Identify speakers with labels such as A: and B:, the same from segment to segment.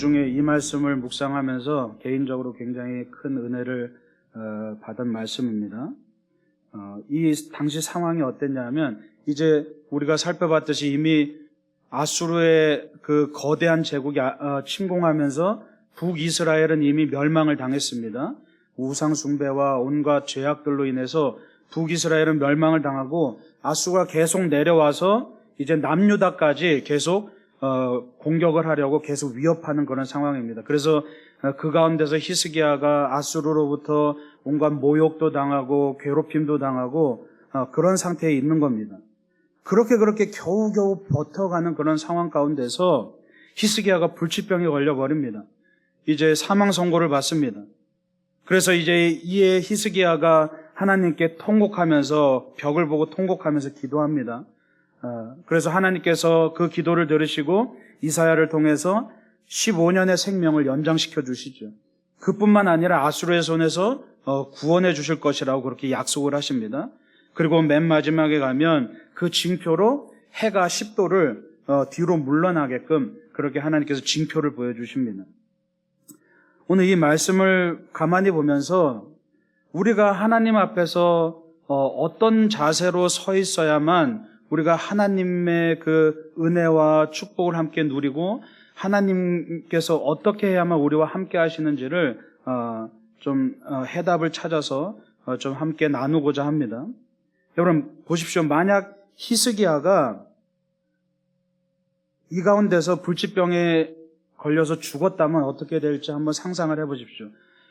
A: 주중에 이 말씀을 묵상하면서 개인적으로 굉장히 큰 은혜를 받은 말씀입니다. 이 당시 상황이 어땠냐면 이제 우리가 살펴봤듯이 이미 아수르의 그 거대한 제국이 침공하면서 북이스라엘은 이미 멸망을 당했습니다. 우상 숭배와 온갖 죄악들로 인해서 북이스라엘은 멸망을 당하고 아수르가 계속 내려와서 이제 남유다까지 계속 공격을 하려고 계속 위협하는 그런 상황입니다. 그래서 그 가운데서 히스기야가 아수르로부터 온갖 모욕도 당하고 괴롭힘도 당하고 그런 상태에 있는 겁니다. 그렇게 겨우겨우 버텨가는 그런 상황 가운데서 히스기야가 불치병에 걸려버립니다. 이제 사망 선고를 받습니다. 그래서 이제 이에 히스기야가 하나님께 통곡하면서 벽을 보고 통곡하면서 기도합니다. 그래서 하나님께서 그 기도를 들으시고 이사야를 통해서 15년의 생명을 연장시켜 주시죠. 그뿐만 아니라 아수르의 손에서 구원해 주실 것이라고 그렇게 약속을 하십니다. 그리고 맨 마지막에 가면 그 징표로 해가 10도를 뒤로 물러나게끔 그렇게 하나님께서 징표를 보여주십니다. 오늘 이 말씀을 가만히 보면서 우리가 하나님 앞에서 어떤 자세로 서 있어야만 우리가 하나님의 그 은혜와 축복을 함께 누리고 하나님께서 어떻게 해야만 우리와 함께 하시는지를 좀 해답을 찾아서 좀 함께 나누고자 합니다. 여러분 보십시오. 만약 히스기야가 이 가운데서 불치병에 걸려서 죽었다면 어떻게 될지 한번 상상을 해보십시오.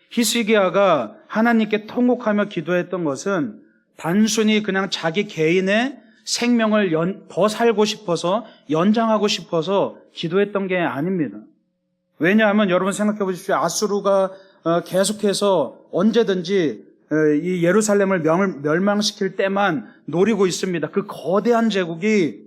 A: 히스기야가 하나님께 통곡하며 기도했던 것은 단순히 그냥 자기 개인의 생명을 더 살고 싶어서 연장하고 싶어서 기도했던 게 아닙니다. 왜냐하면 여러분 생각해 보십시오. 아수르가 계속해서 언제든지 이 예루살렘을 멸망시킬 때만 노리고 있습니다. 그 거대한 제국이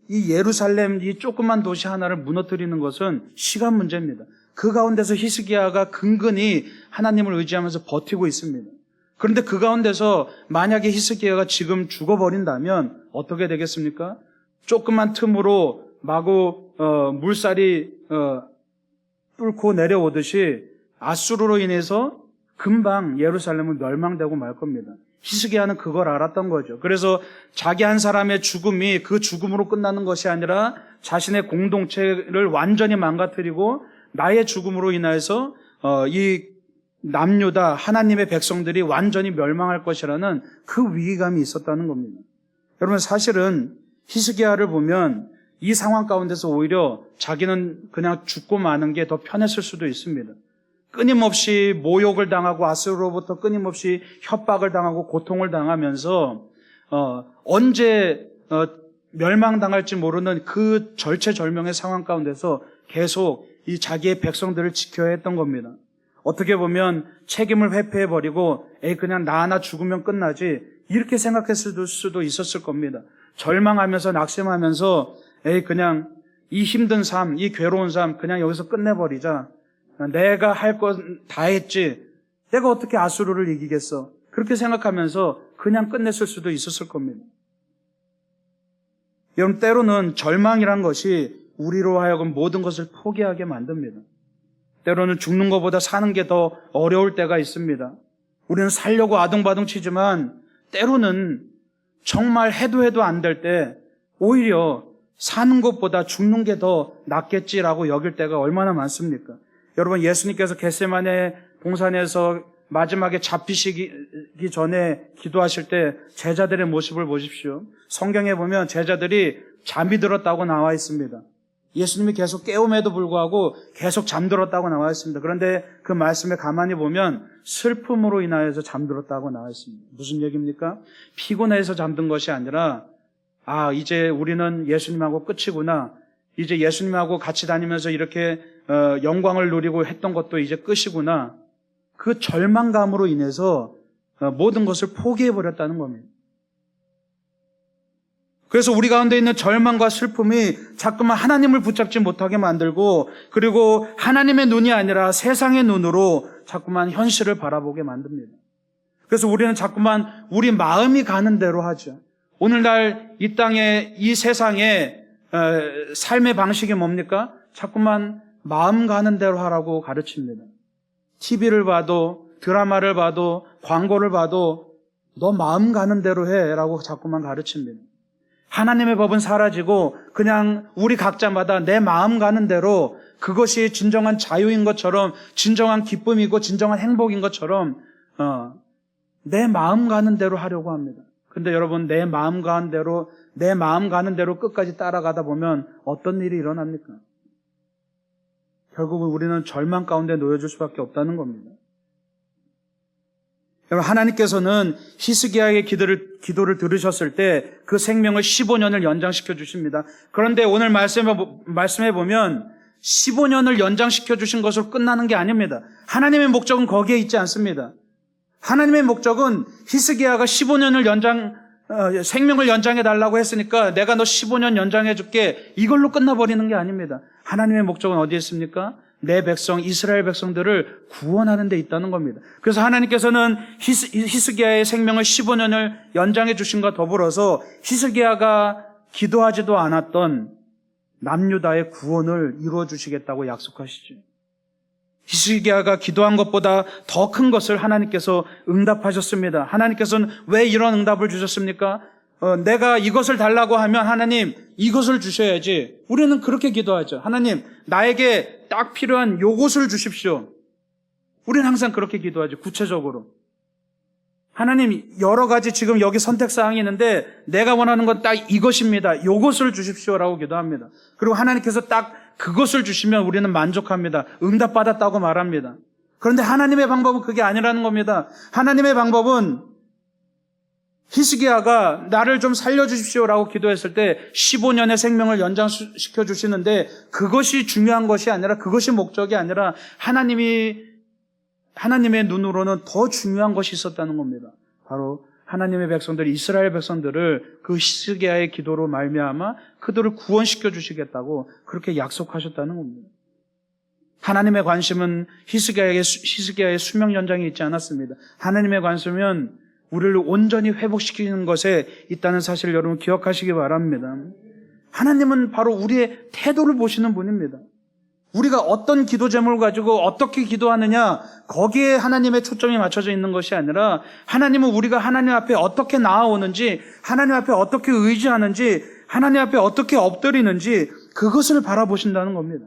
A: 이 예루살렘 이 조그만 도시 하나를 무너뜨리는 것은 시간 문제입니다. 그 가운데서 히스기야가 근근히 하나님을 의지하면서 버티고 있습니다. 그런데 그 가운데서 만약에 히스기야가 지금 죽어버린다면 어떻게 되겠습니까? 조그만 틈으로 마구 물살이 뚫고 내려오듯이 아수르로 인해서 금방 예루살렘은 멸망되고 말 겁니다. 히스기야는 그걸 알았던 거죠. 그래서 자기 한 사람의 죽음이 그 죽음으로 끝나는 것이 아니라 자신의 공동체를 완전히 망가뜨리고 나의 죽음으로 인해서 이 남유다 하나님의 백성들이 완전히 멸망할 것이라는 그 위기감이 있었다는 겁니다. 여러분 사실은 히스기야를 보면 이 상황 가운데서 오히려 자기는 그냥 죽고 마는 게 더 편했을 수도 있습니다. 끊임없이 모욕을 당하고 아수르로부터 끊임없이 협박을 당하고 고통을 당하면서 언제 멸망당할지 모르는 그 절체절명의 상황 가운데서 계속 이 자기의 백성들을 지켜야 했던 겁니다. 어떻게 보면 책임을 회피해버리고 그냥 나 하나 죽으면 끝나지 이렇게 생각했을 수도 있었을 겁니다. 절망하면서 낙심하면서 그냥 이 힘든 삶, 이 괴로운 삶 그냥 여기서 끝내버리자. 내가 할 건 다 했지. 내가 어떻게 아수르를 이기겠어. 그렇게 생각하면서 그냥 끝냈을 수도 있었을 겁니다. 여러분 때로는 절망이란 것이 우리로 하여금 모든 것을 포기하게 만듭니다. 때로는 죽는 것보다 사는 게 더 어려울 때가 있습니다. 우리는 살려고 아둥바둥 치지만 때로는 정말 해도 안 될 때 오히려 사는 것보다 죽는 게 더 낫겠지라고 여길 때가 얼마나 많습니까? 여러분 예수님께서 겟세마네 동산에서 마지막에 잡히시기 전에 기도하실 때 제자들의 모습을 보십시오. 성경에 보면 제자들이 잠이 들었다고 나와 있습니다. 예수님이 계속 깨움에도 불구하고 계속 잠들었다고 나와 있습니다. 그런데 그 말씀에 가만히 보면 슬픔으로 인하여서 잠들었다고 나와 있습니다. 무슨 얘기입니까? 피곤해서 잠든 것이 아니라 이제 우리는 예수님하고 끝이구나. 이제 예수님하고 같이 다니면서 이렇게 영광을 누리고 했던 것도 이제 끝이구나. 그 절망감으로 인해서 모든 것을 포기해버렸다는 겁니다. 그래서 우리 가운데 있는 절망과 슬픔이 자꾸만 하나님을 붙잡지 못하게 만들고 그리고 하나님의 눈이 아니라 세상의 눈으로 자꾸만 현실을 바라보게 만듭니다. 그래서 우리는 자꾸만 우리 마음이 가는 대로 하죠. 오늘날 이 땅에 이 세상에 삶의 방식이 뭡니까? 자꾸만 마음 가는 대로 하라고 가르칩니다. TV를 봐도 드라마를 봐도 광고를 봐도 너 마음 가는 대로 해라고 자꾸만 가르칩니다. 하나님의 법은 사라지고 그냥 우리 각자마다 내 마음 가는 대로 그것이 진정한 자유인 것처럼 진정한 기쁨이고 진정한 행복인 것처럼 내 마음 가는 대로 하려고 합니다. 근데 여러분 내 마음 가는 대로 끝까지 따라가다 보면 어떤 일이 일어납니까? 결국은 우리는 절망 가운데 놓여질 수밖에 없다는 겁니다. 여러분 하나님께서는 히스기야의 기도를 들으셨을 때 그 생명을 15년을 연장시켜 주십니다. 그런데 오늘 말씀해 보면 15년을 연장시켜 주신 것으로 끝나는 게 아닙니다. 하나님의 목적은 거기에 있지 않습니다. 하나님의 목적은 히스기야가 15년을 생명을 연장해 달라고 했으니까 내가 너 15년 연장해 줄게 이걸로 끝나버리는 게 아닙니다. 하나님의 목적은 어디에 있습니까? 내 백성 이스라엘 백성들을 구원하는 데 있다는 겁니다. 그래서 하나님께서는 히스기야의 생명을 15년을 연장해 주신과 더불어서 히스기야가 기도하지도 않았던 남유다의 구원을 이루어 주시겠다고 약속하시죠. 히스기야가 기도한 것보다 더 큰 것을 하나님께서 응답하셨습니다. 하나님께서는 왜 이런 응답을 주셨습니까? 내가 이것을 달라고 하면 하나님 이것을 주셔야지. 우리는 그렇게 기도하죠. 하나님 나에게 딱 필요한 요것을 주십시오. 우리는 항상 그렇게 기도하죠. 구체적으로. 하나님 여러 가지 지금 여기 선택사항이 있는데 내가 원하는 건 딱 이것입니다. 요것을 주십시오라고 기도합니다. 그리고 하나님께서 딱 그것을 주시면 우리는 만족합니다. 응답받았다고 말합니다. 그런데 하나님의 방법은 그게 아니라는 겁니다. 하나님의 방법은 히스기야가 나를 좀 살려주십시오라고 기도했을 때 15년의 생명을 연장시켜 주시는데 그것이 중요한 것이 아니라 그것이 목적이 아니라 하나님의 눈으로는 더 중요한 것이 있었다는 겁니다. 바로 하나님의 백성들 이스라엘 백성들을 그 히스기야의 기도로 말미암아 그들을 구원시켜 주시겠다고 그렇게 약속하셨다는 겁니다. 하나님의 관심은 히스기야의 수명 연장이 있지 않았습니다. 하나님의 관심은 우리를 온전히 회복시키는 것에 있다는 사실을 여러분 기억하시기 바랍니다. 하나님은 바로 우리의 태도를 보시는 분입니다. 우리가 어떤 기도 제목을 가지고 어떻게 기도하느냐 거기에 하나님의 초점이 맞춰져 있는 것이 아니라 하나님은 우리가 하나님 앞에 어떻게 나아오는지 하나님 앞에 어떻게 의지하는지 하나님 앞에 어떻게 엎드리는지 그것을 바라보신다는 겁니다.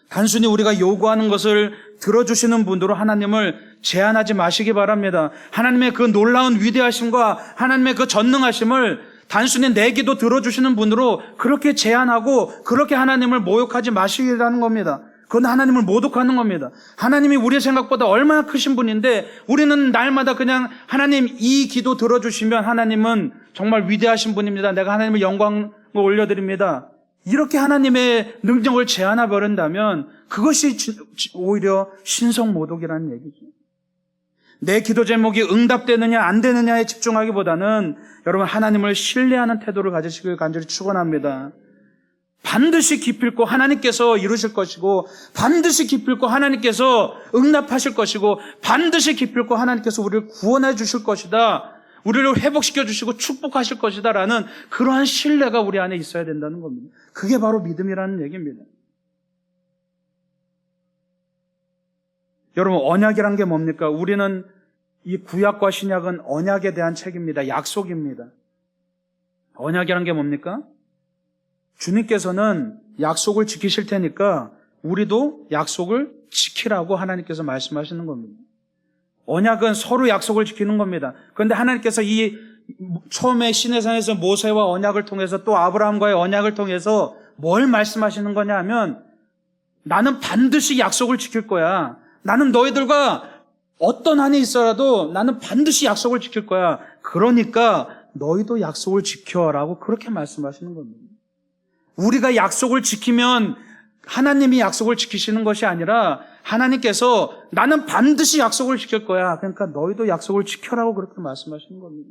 A: 단순히 우리가 요구하는 것을 들어주시는 분으로 하나님을 제한하지 마시기 바랍니다. 하나님의 그 놀라운 위대하심과 하나님의 그 전능하심을 단순히 내 기도 들어주시는 분으로 그렇게 제한하고 그렇게 하나님을 모욕하지 마시기라는 겁니다. 그건 하나님을 모독하는 겁니다. 하나님이 우리의 생각보다 얼마나 크신 분인데 우리는 날마다 그냥 하나님 이 기도 들어주시면 하나님은 정말 위대하신 분입니다. 내가 하나님의 영광을 올려드립니다. 이렇게 하나님의 능력을 제한해 버린다면 그것이 오히려 신성모독이라는 얘기죠. 내 기도 제목이 응답되느냐 안 되느냐에 집중하기보다는 여러분 하나님을 신뢰하는 태도를 가지시길 간절히 축원합니다. 반드시 기필코 하나님께서 이루실 것이고 반드시 기필코 하나님께서 응답하실 것이고 반드시 기필코 하나님께서 우리를 구원해 주실 것이다. 우리를 회복시켜 주시고 축복하실 것이다 라는 그러한 신뢰가 우리 안에 있어야 된다는 겁니다. 그게 바로 믿음이라는 얘기입니다. 여러분 언약이란 게 뭡니까? 우리는 이 구약과 신약은 언약에 대한 책입니다. 약속입니다. 언약이란 게 뭡니까? 주님께서는 약속을 지키실 테니까 우리도 약속을 지키라고 하나님께서 말씀하시는 겁니다. 언약은 서로 약속을 지키는 겁니다. 그런데 하나님께서 이 처음에 시내산에서 모세와 언약을 통해서 또 아브라함과의 언약을 통해서 뭘 말씀하시는 거냐 하면 나는 반드시 약속을 지킬 거야. 나는 너희들과 어떤 한이 있어라도 나는 반드시 약속을 지킬 거야. 그러니까 너희도 약속을 지켜라고 그렇게 말씀하시는 겁니다. 우리가 약속을 지키면 하나님이 약속을 지키시는 것이 아니라 하나님께서 나는 반드시 약속을 지킬 거야. 그러니까 너희도 약속을 지켜라고 그렇게 말씀하시는 겁니다.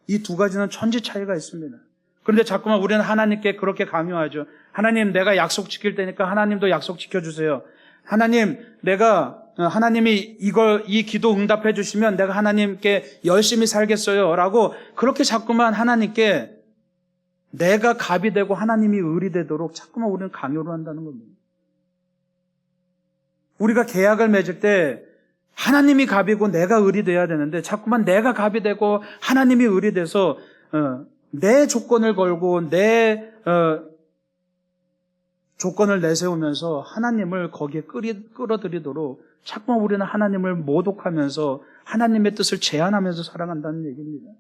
A: 이 두 가지는 천지 차이가 있습니다. 그런데 자꾸만 우리는 하나님께 그렇게 강요하죠. 하나님 내가 약속 지킬 테니까 하나님도 약속 지켜주세요. 하나님 하나님이 이 기도 응답해 주시면 내가 하나님께 열심히 살겠어요 라고 그렇게 자꾸만 하나님께 내가 갑이 되고 하나님이 을이 되도록 자꾸만 우리는 강요를 한다는 겁니다. 우리가 계약을 맺을 때 하나님이 갑이고 내가 을이 돼야 되는데 자꾸만 내가 갑이 되고 하나님이 을이 돼서 내 조건을 걸고 내 조건을 내세우면서 하나님을 거기에 끌어들이도록 자꾸만 우리는 하나님을 모독하면서 하나님의 뜻을 제한하면서 살아간다는 얘기입니다.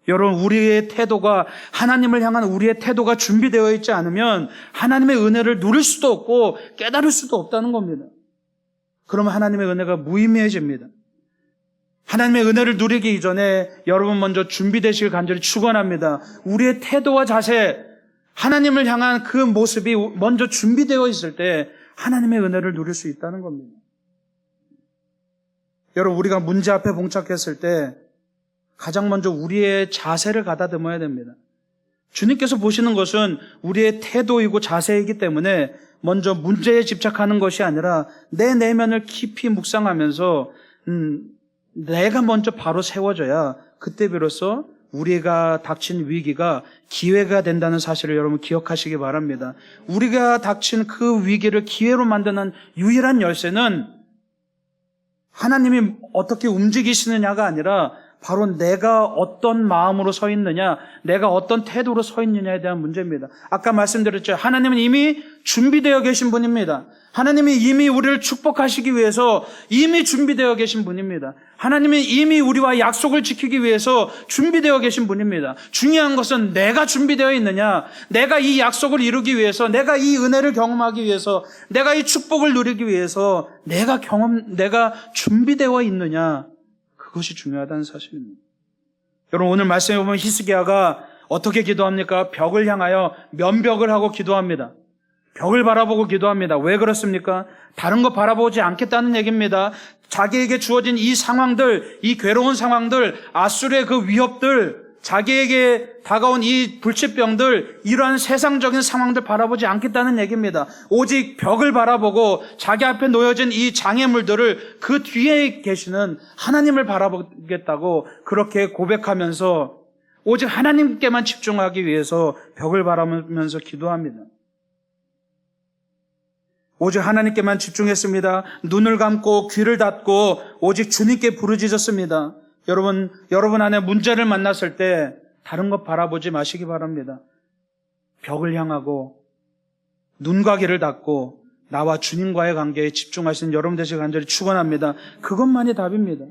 A: 여러분, 우리의 태도가, 하나님을 향한 우리의 태도가 준비되어 있지 않으면 하나님의 은혜를 누릴 수도 없고 깨달을 수도 없다는 겁니다. 그러면 하나님의 은혜가 무의미해집니다. 하나님의 은혜를 누리기 이전에 여러분 먼저 준비되시길 간절히 축원합니다. 우리의 태도와 자세, 하나님을 향한 그 모습이 먼저 준비되어 있을 때 하나님의 은혜를 누릴 수 있다는 겁니다. 여러분, 우리가 문제 앞에 봉착했을 때 가장 먼저 우리의 자세를 가다듬어야 됩니다. 주님께서 보시는 것은 우리의 태도이고 자세이기 때문에 먼저 문제에 집착하는 것이 아니라 내 내면을 깊이 묵상하면서 내가 먼저 바로 세워져야 그때 비로소 우리가 닥친 위기가 기회가 된다는 사실을 여러분 기억하시기 바랍니다. 우리가 닥친 그 위기를 기회로 만드는 유일한 열쇠는 하나님이 어떻게 움직이시느냐가 아니라 바로 내가 어떤 마음으로 서 있느냐, 내가 어떤 태도로 서 있느냐에 대한 문제입니다. 아까 말씀드렸죠. 하나님은 이미 준비되어 계신 분입니다. 하나님이 이미 우리를 축복하시기 위해서 이미 준비되어 계신 분입니다. 하나님이 이미 우리와 약속을 지키기 위해서 준비되어 계신 분입니다. 중요한 것은 내가 준비되어 있느냐, 내가 이 약속을 이루기 위해서, 내가 이 은혜를 경험하기 위해서, 내가 이 축복을 누리기 위해서 내가 준비되어 있느냐, 그것이 중요하다는 사실입니다. 여러분, 오늘 말씀해 보면 히스기야가 어떻게 기도합니까? 벽을 향하여 면벽을 하고 기도합니다. 벽을 바라보고 기도합니다. 왜 그렇습니까? 다른 거 바라보지 않겠다는 얘기입니다. 자기에게 주어진 이 상황들, 이 괴로운 상황들, 아수르의 그 위협들, 자기에게 다가온 이 불치병들, 이러한 세상적인 상황들 바라보지 않겠다는 얘기입니다. 오직 벽을 바라보고 자기 앞에 놓여진 이 장애물들을 그 뒤에 계시는 하나님을 바라보겠다고 그렇게 고백하면서 오직 하나님께만 집중하기 위해서 벽을 바라보면서 기도합니다. 오직 하나님께만 집중했습니다. 눈을 감고 귀를 닫고 오직 주님께 부르짖었습니다. 여러분 안에 문제를 만났을 때 다른 것 바라보지 마시기 바랍니다. 벽을 향하고 눈과 귀를 닫고 나와 주님과의 관계에 집중하시는 여러분 되시길 간절히 축원합니다. 그것만이 답입니다.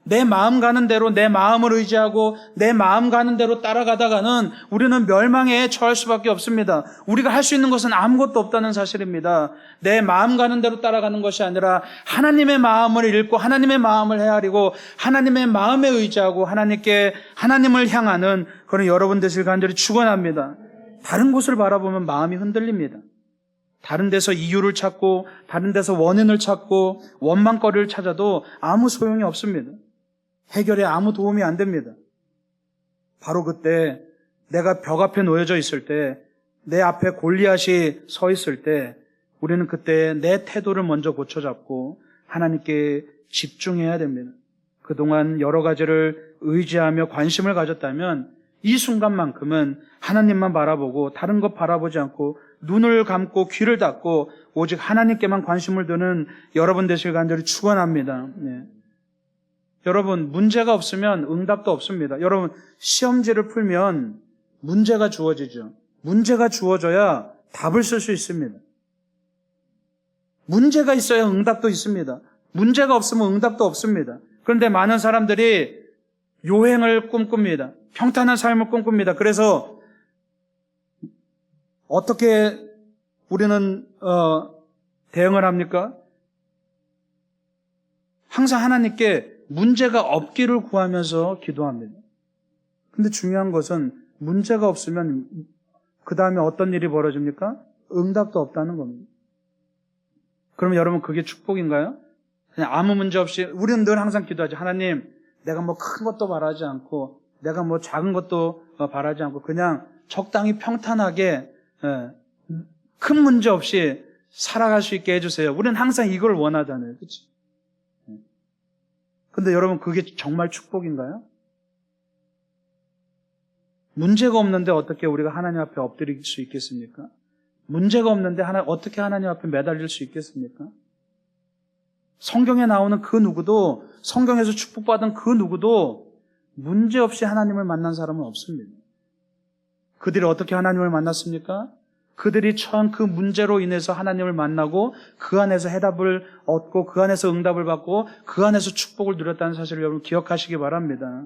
A: 내 마음 가는 대로 내 마음을 의지하고 내 마음 가는 대로 따라가다가는 우리는 멸망에 처할 수밖에 없습니다. 우리가 할 수 있는 것은 아무것도 없다는 사실입니다. 내 마음 가는 대로 따라가는 것이 아니라 하나님의 마음을 읽고 하나님의 마음을 헤아리고 하나님의 마음에 의지하고 하나님을 향하는 그런 여러분 되시길 간절히 축원합니다. 다른 곳을 바라보면 마음이 흔들립니다. 다른 데서 이유를 찾고 다른 데서 원인을 찾고 원망거리를 찾아도 아무 소용이 없습니다. 해결에 아무 도움이 안 됩니다. 바로 그때 내가 벽 앞에 놓여져 있을 때, 내 앞에 골리앗이 서 있을 때 우리는 그때 내 태도를 먼저 고쳐잡고 하나님께 집중해야 됩니다. 그동안 여러 가지를 의지하며 관심을 가졌다면 이 순간만큼은 하나님만 바라보고 다른 것 바라보지 않고 눈을 감고 귀를 닫고 오직 하나님께만 관심을 두는 여러분 되시길 간절히 축원합니다. 네. 여러분, 문제가 없으면 응답도 없습니다. 여러분, 시험지를 풀면 문제가 주어지죠. 문제가 주어져야 답을 쓸 수 있습니다. 문제가 있어야 응답도 있습니다. 문제가 없으면 응답도 없습니다. 그런데 많은 사람들이 요행을 꿈꿉니다. 평탄한 삶을 꿈꿉니다. 그래서 어떻게 우리는 대응을 합니까? 항상 하나님께 문제가 없기를 구하면서 기도합니다. 근데 중요한 것은 문제가 없으면 그 다음에 어떤 일이 벌어집니까? 응답도 없다는 겁니다. 그럼 여러분, 그게 축복인가요? 그냥 아무 문제 없이 우리는 늘 항상 기도하죠. 하나님, 내가 뭐 큰 것도 바라지 않고 내가 뭐 작은 것도 바라지 않고 그냥 적당히 평탄하게 큰 문제 없이 살아갈 수 있게 해주세요. 우리는 항상 이걸 원하잖아요. 그렇죠? 근데 여러분, 그게 정말 축복인가요? 문제가 없는데 어떻게 우리가 하나님 앞에 엎드릴 수 있겠습니까? 문제가 없는데 어떻게 하나님 앞에 매달릴 수 있겠습니까? 성경에 나오는 그 누구도, 성경에서 축복받은 그 누구도 문제없이 하나님을 만난 사람은 없습니다. 그들이 어떻게 하나님을 만났습니까? 그들이 처한 그 문제로 인해서 하나님을 만나고 그 안에서 해답을 얻고 그 안에서 응답을 받고 그 안에서 축복을 누렸다는 사실을 여러분 기억하시기 바랍니다.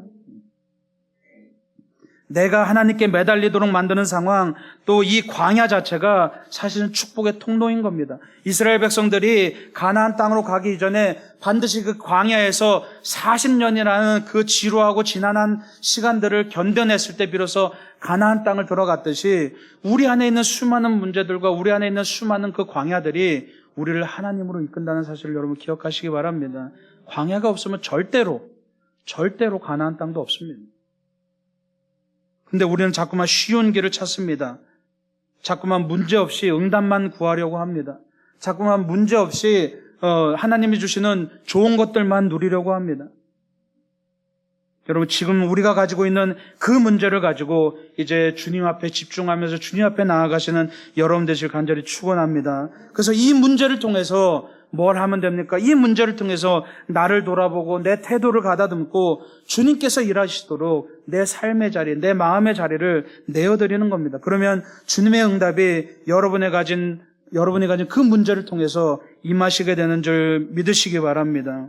A: 내가 하나님께 매달리도록 만드는 상황, 또 이 광야 자체가 사실은 축복의 통로인 겁니다. 이스라엘 백성들이 가나안 땅으로 가기 이전에 반드시 그 광야에서 40년이라는 그 지루하고 지난한 시간들을 견뎌냈을 때 비로소 가나안 땅을 들어갔듯이 우리 안에 있는 수많은 문제들과 우리 안에 있는 수많은 그 광야들이 우리를 하나님으로 이끈다는 사실을 여러분 기억하시기 바랍니다. 광야가 없으면 절대로 가나안 땅도 없습니다. 근데 우리는 자꾸만 쉬운 길을 찾습니다. 자꾸만 문제없이 응답만 구하려고 합니다. 자꾸만 문제없이 하나님이 주시는 좋은 것들만 누리려고 합니다. 여러분, 지금 우리가 가지고 있는 그 문제를 가지고 이제 주님 앞에 집중하면서 주님 앞에 나아가시는 여러분 되실 간절히 축원합니다. 그래서 이 문제를 통해서 뭘 하면 됩니까? 이 문제를 통해서 나를 돌아보고 내 태도를 가다듬고 주님께서 일하시도록 내 삶의 자리, 내 마음의 자리를 내어드리는 겁니다. 그러면 주님의 응답이 여러분이 가진 그 문제를 통해서 임하시게 되는 줄 믿으시기 바랍니다.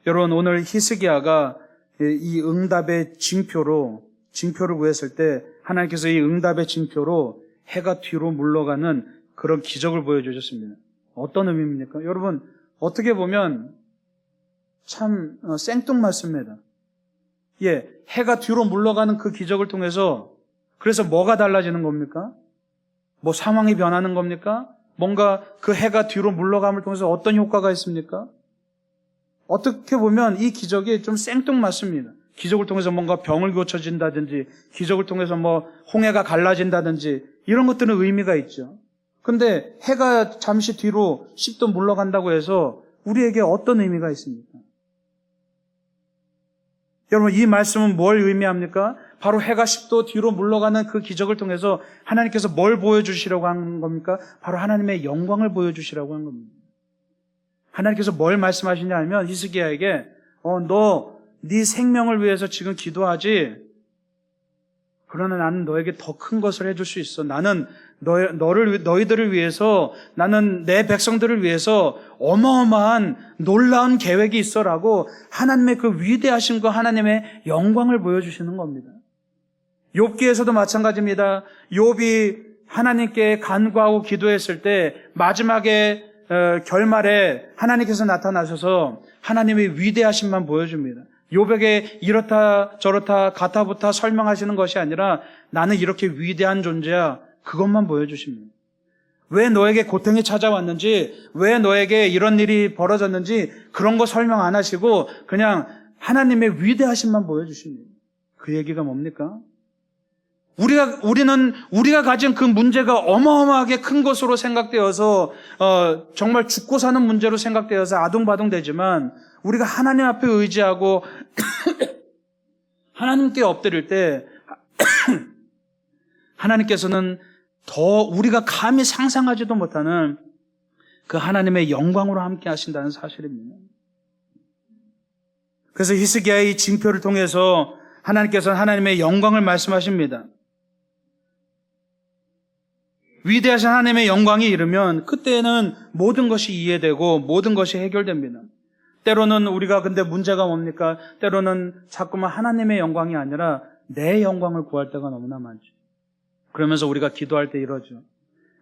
A: 여러분, 오늘 히스기야가 이 응답의 징표를 구했을 때 하나님께서 이 응답의 징표로 해가 뒤로 물러가는 그런 기적을 보여주셨습니다. 어떤 의미입니까? 여러분, 어떻게 보면 참 생뚱맞습니다. 해가 뒤로 물러가는 그 기적을 통해서 그래서 뭐가 달라지는 겁니까? 뭐 상황이 변하는 겁니까? 뭔가 그 해가 뒤로 물러감을 통해서 어떤 효과가 있습니까? 어떻게 보면 이 기적이 좀 생뚱맞습니다. 기적을 통해서 뭔가 병을 고쳐진다든지, 기적을 통해서 뭐 홍해가 갈라진다든지 이런 것들은 의미가 있죠. 근데 해가 잠시 뒤로 10도 물러간다고 해서 우리에게 어떤 의미가 있습니까? 여러분, 이 말씀은 뭘 의미합니까? 바로 해가 10도 뒤로 물러가는 그 기적을 통해서 하나님께서 뭘 보여주시려고 한 겁니까? 바로 하나님의 영광을 보여주시라고 한 겁니다. 하나님께서 뭘 말씀하시냐 하면 히스기야에게 너 네 생명을 위해서 지금 기도하지? 그러나 나는 너에게 더 큰 것을 해줄 수 있어. 나는 너희들을 위해서, 나는 내 백성들을 위해서 어마어마한 놀라운 계획이 있어라고 하나님의 그 위대하심과 하나님의 영광을 보여주시는 겁니다. 욥기에서도 마찬가지입니다. 욥이 하나님께 간구하고 기도했을 때 마지막에 결말에 하나님께서 나타나셔서 하나님의 위대하심만 보여줍니다. 욥에게 이렇다 저렇다 가타부타 설명하시는 것이 아니라 나는 이렇게 위대한 존재야, 그것만 보여주십니다. 왜 너에게 고통이 찾아왔는지, 왜 너에게 이런 일이 벌어졌는지 그런 거 설명 안 하시고 그냥 하나님의 위대하심만 보여주십니다. 그 얘기가 뭡니까? 우리가 가진 그 문제가 어마어마하게 큰 것으로 생각되어서 정말 죽고 사는 문제로 생각되어서 아둥바둥되지만 우리가 하나님 앞에 의지하고 하나님께 엎드릴 때 하나님께서는 더 우리가 감히 상상하지도 못하는 그 하나님의 영광으로 함께 하신다는 사실입니다. 그래서 히스기야의 이 징표를 통해서 하나님께서는 하나님의 영광을 말씀하십니다. 위대하신 하나님의 영광이 이르면 그때는 모든 것이 이해되고 모든 것이 해결됩니다. 때로는 우리가 근데 문제가 뭡니까? 때로는 자꾸만 하나님의 영광이 아니라 내 영광을 구할 때가 너무나 많죠. 그러면서 우리가 기도할 때 이러죠.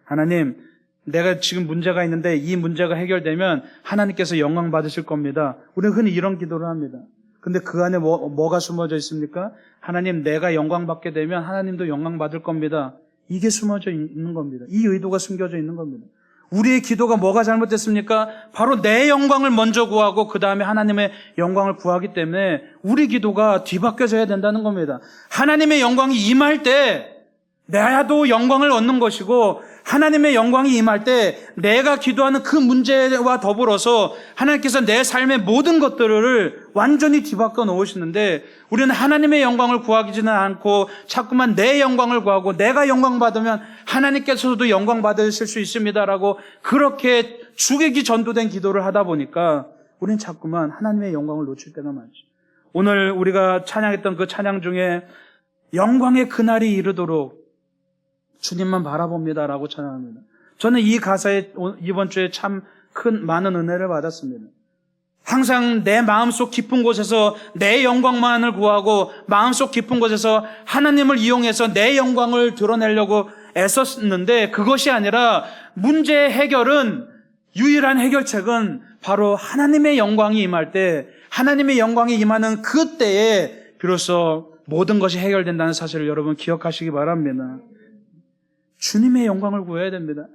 A: 하나님, 내가 지금 문제가 있는데 이 문제가 해결되면 하나님께서 영광 받으실 겁니다. 우리는 흔히 이런 기도를 합니다. 근데 그 안에 뭐가 숨어져 있습니까? 하나님, 내가 영광 받게 되면 하나님도 영광 받을 겁니다. 이게 숨어져 있는 겁니다. 이 의도가 숨겨져 있는 겁니다. 우리의 기도가 뭐가 잘못됐습니까? 바로 내 영광을 먼저 구하고 그 다음에 하나님의 영광을 구하기 때문에 우리 기도가 뒤바뀌어져야 된다는 겁니다. 하나님의 영광이 임할 때 나도 영광을 얻는 것이고 하나님의 영광이 임할 때 내가 기도하는 그 문제와 더불어서 하나님께서 내 삶의 모든 것들을 완전히 뒤바꿔 놓으시는데 우리는 하나님의 영광을 구하지는 않고 자꾸만 내 영광을 구하고 내가 영광 받으면 하나님께서도 영광 받으실 수 있습니다라고 그렇게 주객이 전도된 기도를 하다 보니까 우리는 자꾸만 하나님의 영광을 놓칠 때가 많죠. 오늘 우리가 찬양했던 그 찬양 중에 영광의 그날이 이르도록 주님만 바라봅니다라고 찬양합니다. 저는 이 가사에 이번 주에 참 큰 많은 은혜를 받았습니다. 항상 내 마음속 깊은 곳에서 내 영광만을 구하고 마음속 깊은 곳에서 하나님을 이용해서 내 영광을 드러내려고 애썼는데 그것이 아니라 문제의 해결은 유일한 해결책은 바로 하나님의 영광이 임할 때 하나님의 영광이 임하는 그때에 비로소 모든 것이 해결된다는 사실을 여러분 기억하시기 바랍니다. 주님의 영광을 구해야 됩니다.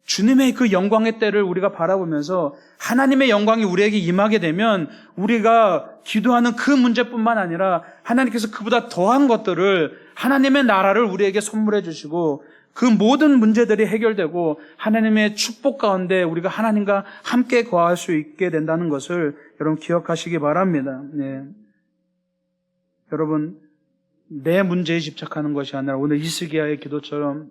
A: 주님의 그 영광의 때를 우리가 바라보면서 하나님의 영광이 우리에게 임하게 되면 우리가 기도하는 그 문제뿐만 아니라 하나님께서 그보다 더한 것들을 하나님의 나라를 우리에게 선물해 주시고 그 모든 문제들이 해결되고 하나님의 축복 가운데 우리가 하나님과 함께 거할 수 있게 된다는 것을 여러분 기억하시기 바랍니다. 네. 여러분 내 문제에 집착하는 것이 아니라 오늘 히스기야의 기도처럼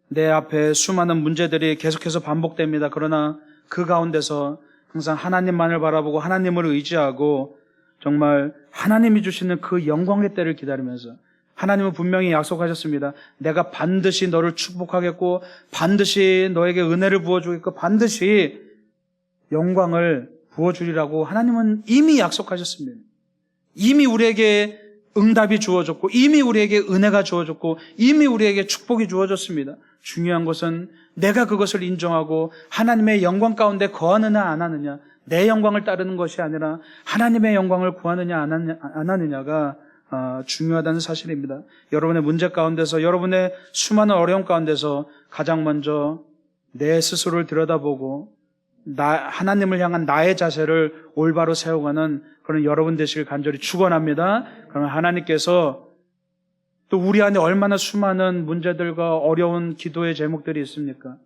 A: 내 앞에 수많은 문제들이 계속해서 반복됩니다. 그러나 그 가운데서 항상 하나님만을 바라보고 하나님을 의지하고 정말 하나님이 주시는 그 영광의 때를 기다리면서 하나님은 분명히 약속하셨습니다. 내가 반드시 너를 축복하겠고 반드시 너에게 은혜를 부어주겠고 반드시 영광을 부어주리라고 하나님은 이미 약속하셨습니다. 이미 우리에게 응답이 주어졌고 이미 우리에게 은혜가 주어졌고 이미 우리에게 축복이 주어졌습니다. 중요한 것은 내가 그것을 인정하고 하나님의 영광 가운데 거하느냐 안 하느냐 내 영광을 따르는 것이 아니라 하나님의 영광을 구하느냐 안 하느냐가 중요하다는 사실입니다. 여러분의 문제 가운데서 여러분의 수많은 어려움 가운데서 가장 먼저 내 스스로를 들여다보고 하나님을 향한 나의 자세를 올바로 세워가는 그런 여러분 되시길 간절히 축원합니다. 그러면 하나님께서 또 우리 안에 얼마나 수많은 문제들과 어려운 기도의 제목들이 있습니까?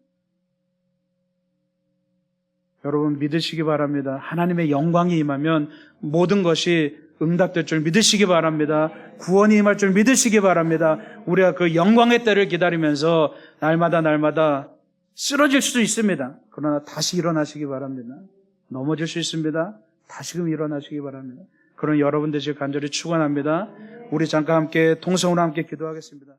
A: 여러분 믿으시기 바랍니다. 하나님의 영광이 임하면 모든 것이 응답될 줄 믿으시기 바랍니다. 구원이 임할 줄 믿으시기 바랍니다. 우리가 그 영광의 때를 기다리면서 날마다 쓰러질 수도 있습니다. 그러나 다시 일어나시기 바랍니다. 넘어질 수 있습니다. 다시금 일어나시기 바랍니다. 그런 여러분 되시길 간절히 축원합니다. 우리 잠깐 함께 동성으로 함께 기도하겠습니다.